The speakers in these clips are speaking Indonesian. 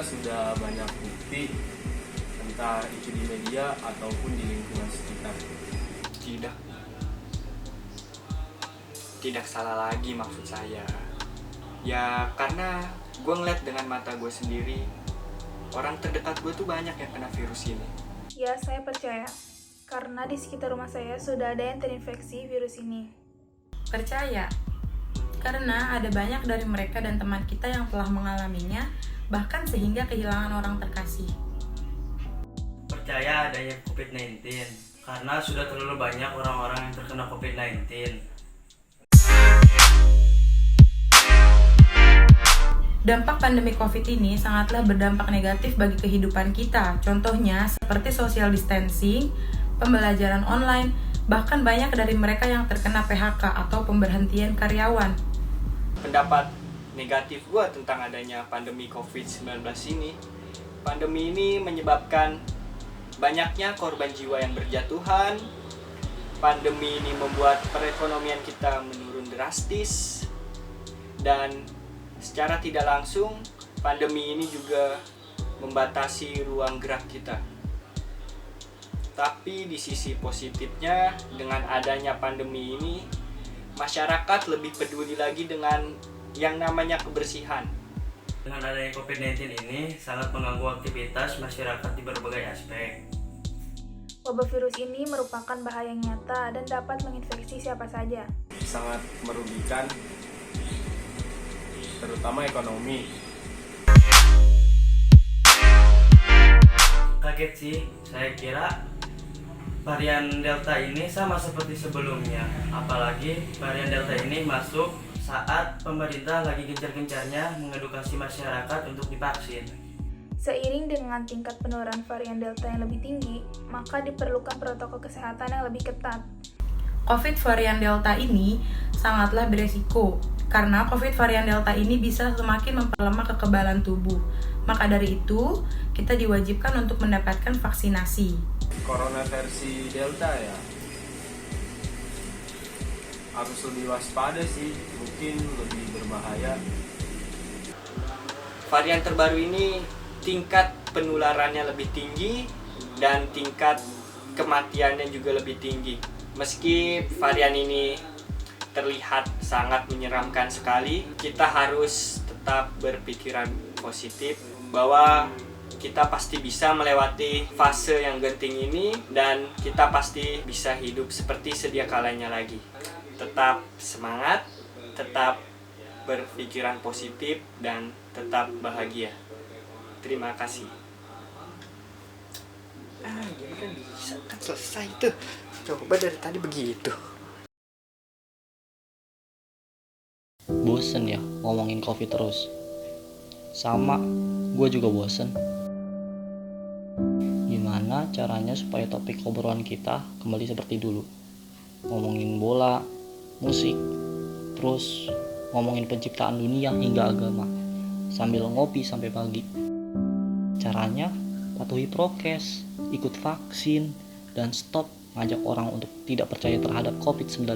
sudah banyak bukti, entah itu di media ataupun di lingkungan sekitar. Tidak, tidak salah lagi maksud saya. Ya karena gue ngeliat dengan mata gue sendiri, orang terdekat gue tuh banyak yang kena virus ini. Ya, saya percaya. Karena di sekitar rumah saya sudah ada yang terinfeksi virus ini. Percaya, karena ada banyak dari mereka dan teman kita yang telah mengalaminya, bahkan sehingga kehilangan orang terkasih. Percaya adanya COVID-19, karena sudah terlalu banyak orang-orang yang terkena COVID-19. Dampak pandemi COVID ini sangatlah berdampak negatif bagi kehidupan kita. Contohnya seperti social distancing, pembelajaran online, bahkan banyak dari mereka yang terkena PHK atau pemberhentian karyawan. Pendapat negatif gue tentang adanya pandemi COVID-19 ini, pandemi ini menyebabkan banyaknya korban jiwa yang berjatuhan. Pandemi ini membuat perekonomian kita menurun drastis, dan secara tidak langsung pandemi ini juga membatasi ruang gerak kita. Tapi di sisi positifnya, dengan adanya pandemi ini, masyarakat lebih peduli lagi dengan yang namanya kebersihan. Dengan adanya COVID-19 ini sangat mengganggu aktivitas masyarakat di berbagai aspek. Wabah virus ini merupakan bahaya nyata dan dapat menginfeksi siapa saja. Sangat merugikan, terutama ekonomi. Kaget sih, saya kira varian Delta ini sama seperti sebelumnya. Apalagi varian Delta ini masuk saat pemerintah lagi gencar-gencarnya mengedukasi masyarakat untuk divaksin. Seiring dengan tingkat penularan varian Delta yang lebih tinggi, maka diperlukan protokol kesehatan yang lebih ketat. COVID varian Delta ini sangatlah beresiko, karena COVID varian Delta ini bisa semakin memperlemah kekebalan tubuh. Maka dari itu, kita diwajibkan untuk mendapatkan vaksinasi. Corona versi Delta ya, harus lebih waspada sih, mungkin lebih berbahaya. Varian terbaru ini tingkat penularannya lebih tinggi dan tingkat kematiannya juga lebih tinggi. Meski varian ini terlihat sangat menyeramkan sekali, kita harus tetap berpikiran positif bahwa kita pasti bisa melewati fase yang genting ini dan kita pasti bisa hidup seperti sedia kalanya lagi. Tetap semangat, tetap berpikiran positif, dan tetap bahagia. Terima kasih. Jadi kan bisa kan selesai tuh. Coba dari tadi begitu. Bosen ya ngomongin COVID terus. Sama, gue juga bosen. Gimana caranya supaya topik obrolan kita kembali seperti dulu? Ngomongin bola, musik, terus ngomongin penciptaan dunia hingga agama, sambil ngopi sampai pagi. Caranya patuhi prokes, ikut vaksin, dan stop ngajak orang untuk tidak percaya terhadap COVID-19.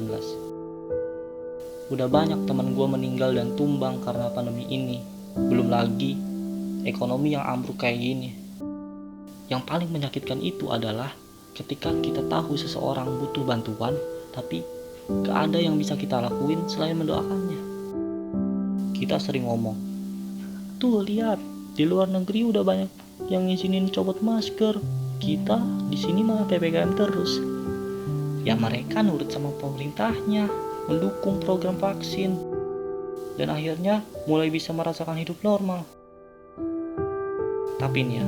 Udah banyak teman gue meninggal dan tumbang karena pandemi ini. Belum lagi ekonomi yang ambruk kayak gini. Yang paling menyakitkan itu adalah ketika kita tahu seseorang butuh bantuan, tapi gak ada yang bisa kita lakuin selain mendoakannya. Kita sering ngomong, tuh lihat, di luar negeri udah banyak yang ngizinin copot masker. Kita di sini malah PPKM terus. Ya mereka nurut sama pemerintahnya, mendukung program vaksin, dan akhirnya mulai bisa merasakan hidup normal. Tapi nih ya,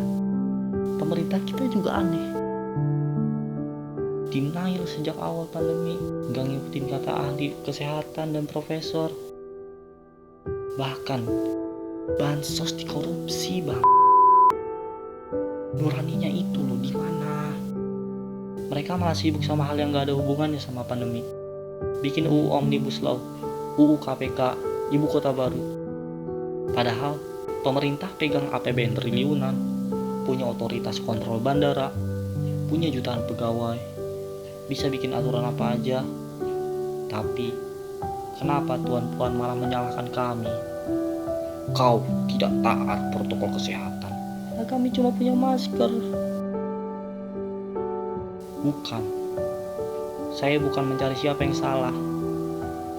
pemerintah kita juga aneh. Denial sejak awal pandemi, gak ngikutin kata ahli kesehatan dan profesor. Bahkan bansos dikorupsi bang. Nuraninya itu loh di mana? Mereka malah sibuk sama hal yang gak ada hubungannya sama pandemi. Bikin UU Omnibus Law, UU KPK, Ibu Kota Baru. Padahal pemerintah pegang APBN triliunan, punya otoritas kontrol bandara, punya jutaan pegawai, bisa bikin aturan apa aja. Tapi kenapa tuan-puan malah menyalahkan kami? Kau tidak taat protokol kesehatan. karena kami cuma punya masker. Bukan. Saya bukan mencari siapa yang salah.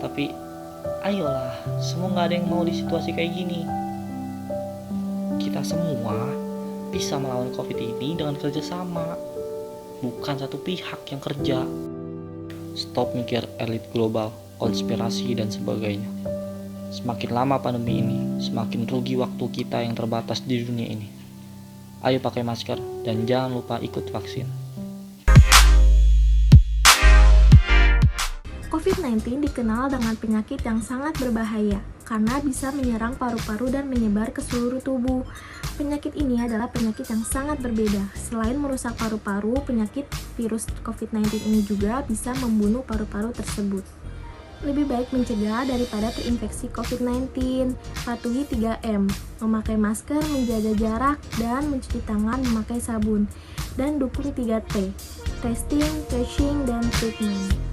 Tapi ayolah, semua gak ada yang mau di situasi kayak gini. Kita semua bisa melawan COVID ini dengan kerjasama, bukan satu pihak yang kerja. Stop mikir elit global, konspirasi, dan sebagainya. Semakin lama pandemi ini, semakin rugi waktu kita yang terbatas di dunia ini. Ayo pakai masker, dan jangan lupa ikut vaksin. COVID-19 dikenal dengan penyakit yang sangat berbahaya karena bisa menyerang paru-paru dan menyebar ke seluruh tubuh. Penyakit ini adalah penyakit yang sangat berbeda. Selain merusak paru-paru, penyakit virus COVID-19 ini juga bisa membunuh paru-paru tersebut. Lebih baik mencegah daripada terinfeksi COVID-19. Patuhi 3M, memakai masker, menjaga jarak, dan mencuci tangan memakai sabun. Dan dukung 3T, testing, tracing, dan treatment.